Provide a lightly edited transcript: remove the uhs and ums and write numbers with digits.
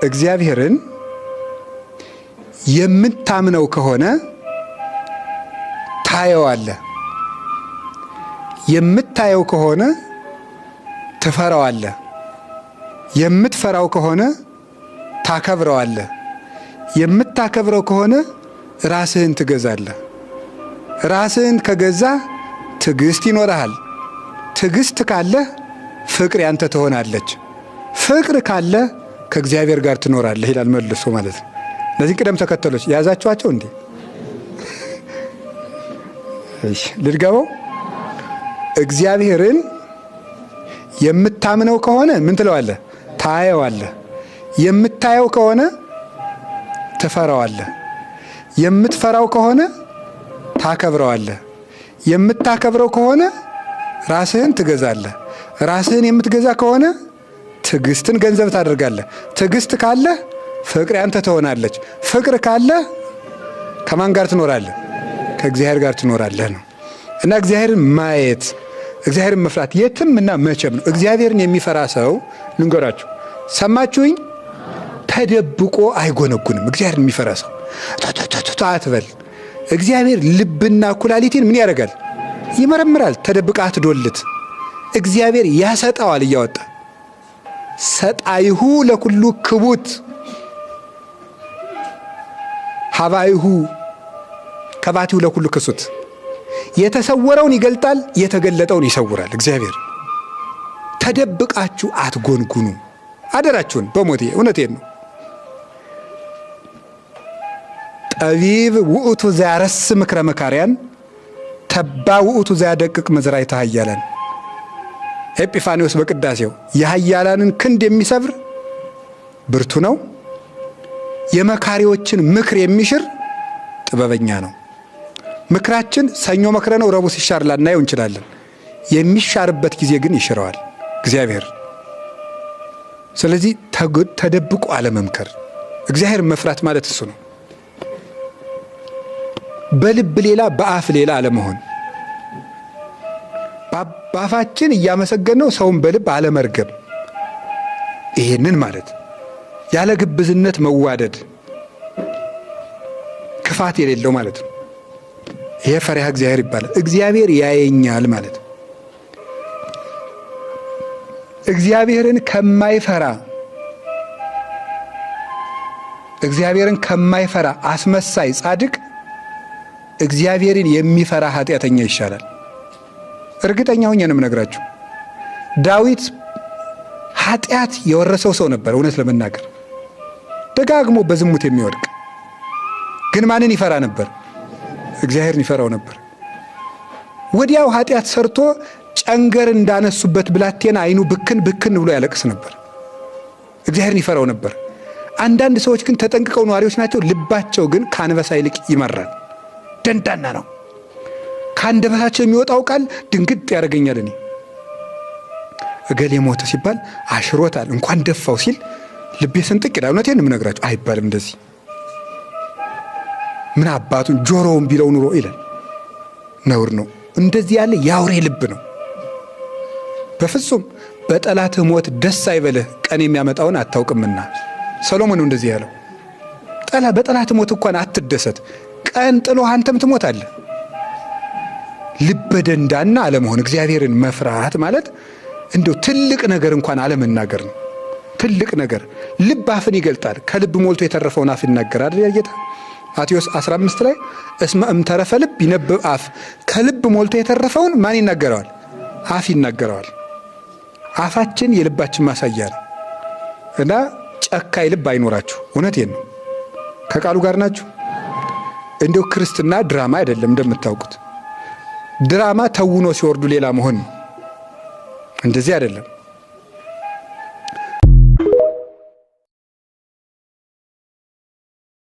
እግዚአብሔርን የምታምነው ከሆነ ታየዋለህ። የምታየው ከሆነ ትፈራዋለህ። የምትፈራው ከሆነ ታከብረዋለህ። የምታከብረው ከሆነ ራስህን ትገዛለህ። ራስህን ከገዛ ትዕግስት ይኖርሃል። ትዕግስት ካለ ፍቅር ያንተ ትሆናለች። ፍቅር ካለ ከእግዚአብሔር ጋር ትኖራለህ ይላል መልሶ ማለት ነው። እነዚህ ቅደም ተከተሎች ያዛችኋቸው እንዴ? እሺ ልድገመው። እግዚአብሔርን የምታምነው ከሆነ ምን ትለዋለህ? ታየዋለህ። የምታየው ከሆነ ትፈራዋለህ። የምትፈራው ከሆነ ታከብረዋለህ። የምታከብረው ከሆነ ራስህን ትገዛለህ። ራስህን የምትገዛ ከሆነ ትዕግስትን ገንዘብ ታደርጋለህ። ትዕግስት ካለ ፍቅር ያንተ ትሆናለች። ፍቅር ካለ ከማን ጋር ትኖራለህ? ከእግዚአብሔር ጋር ትኖራለህ ነው። እና እግዚአብሔርን ማየት፣ እግዚአብሔርን መፍራት የትም እና መቼም ነው። እግዚአብሔርን የሚፈራ ሰው ልንገራችሁ፣ ሰማችሁኝ? ተደብቆ አይጎነጉንም። እግዚአብሔርን የሚፈራ ሰው አትበል። እግዚአብሔር ልብና ኩላሊትን ምን ያደርጋል? ይመረምራል። ተደብቃ አትዶልት። እግዚአብሔር ያሰጣዋል እያወጣ። ሰጣይሁ ለኩሉ ክቡት ሀባይሁ ከባቲሁ ለኩሉ ክሱት። የተሰወረውን ይገልጣል፣ የተገለጠውን ይሰውራል። እግዚአብሔር ተደብቃችሁ አትጎንጉኑ አደራችሁን። በሞቴ እውነቴን ነው። ጠቢብ ውእቱ ዘያረስ ምክረ መካርያን ተባ ውእቱ ዘያደቅቅ መዝራዕተ ኃያላን። ኤጲፋኒዎስ በቅዳሴው የኃያላንን ክንድ የሚሰብር ብርቱ ነው፣ የመካሪዎችን ምክር የሚሽር ጥበበኛ ነው። ምክራችን ሰኞ መክረ ነው ረቡዕ ሲሻር ላናየው እንችላለን። የሚሻርበት ጊዜ ግን ይሽረዋል እግዚአብሔር። ስለዚህ ተደብቆ አለመምከር፣ እግዚአብሔር መፍራት ማለት እሱ ነው። በልብ ሌላ በአፍ ሌላ አለመሆን፣ በአፋችን እያመሰገነው ሰውን በልብ አለመርገም። ይሄንን ማለት ያለ ግብዝነት መዋደድ፣ ክፋት የሌለው ማለት ነው። ይሄ ፈሪሃ እግዚአብሔር ይባላል። እግዚአብሔር ያየኛል ማለት ነው። እግዚአብሔርን ከማይፈራ አስመሳይ ጻድቅ እግዚአብሔርን የሚፈራ ኃጢአተኛ ይሻላል። እርግጠኛ ሆኜ ነው የምነግራችሁ። ዳዊት ኃጢአት የወረሰው ሰው ነበር። እውነት ለመናገር ደጋግሞ በዝሙት የሚወድቅ ግን ማንን ይፈራ ነበር? እግዚአብሔርን ይፈራው ነበር። ወዲያው ኃጢአት ሰርቶ ጨንገር እንዳነሱበት ብላቴና አይኑ ብክን ብክን ብሎ ያለቅስ ነበር። እግዚአብሔርን ይፈራው ነበር። አንዳንድ ሰዎች ግን ተጠንቅቀው ነዋሪዎች ናቸው። ልባቸው ግን ከአንበሳ ይልቅ ይመራል። ደንዳና ነው። ከአንደበታቸው የሚወጣው ቃል ድንግጥ ያደርገኛል። እኔ እገሌ ሞተ ሲባል አሽሮታል እንኳን ደፋው ሲል ልቤ ስንጥቅ ይላል። እውነቴን ነው የምነግራችሁ። አይባልም እንደዚህ። ምን አባቱን ጆሮውን ቢለው ኑሮ ይላል። ነውር ነው። እንደዚህ ያለ የአውሬ ልብ ነው። በፍጹም በጠላትህ ሞት ደስ አይበልህ፣ ቀን የሚያመጣውን አታውቅምና። ሰሎሞን ነው እንደዚህ ያለው። በጠላትህ ሞት እንኳን አትደሰት፣ ቀን ጥሎ አንተም ትሞታለህ። ልበ ደንዳና አለመሆን፣ እግዚአብሔርን መፍራት ማለት እንደው ትልቅ ነገር እንኳን አለመናገር ነው። ትልቅ ነገር ልብ አፍን ይገልጣል። ከልብ ሞልቶ የተረፈውን አፍ ይናገራል አይደል ጌታ? ማቴዎስ 15 ላይ እስመ እምተረፈ ልብ ይነብብ አፍ። ከልብ ሞልቶ የተረፈውን ማን ይናገረዋል? አፍ ይናገረዋል። አፋችን የልባችን ማሳያ ነው እና ጨካኝ ልብ አይኖራችሁ። እውነቴን ነው። ከቃሉ ጋር ናችሁ። እንደው ክርስትና ድራማ አይደለም። እንደምታውቁት ድራማ ተውኖ ሲወርዱ ሌላ መሆን ነው። እንደዚህ አይደለም።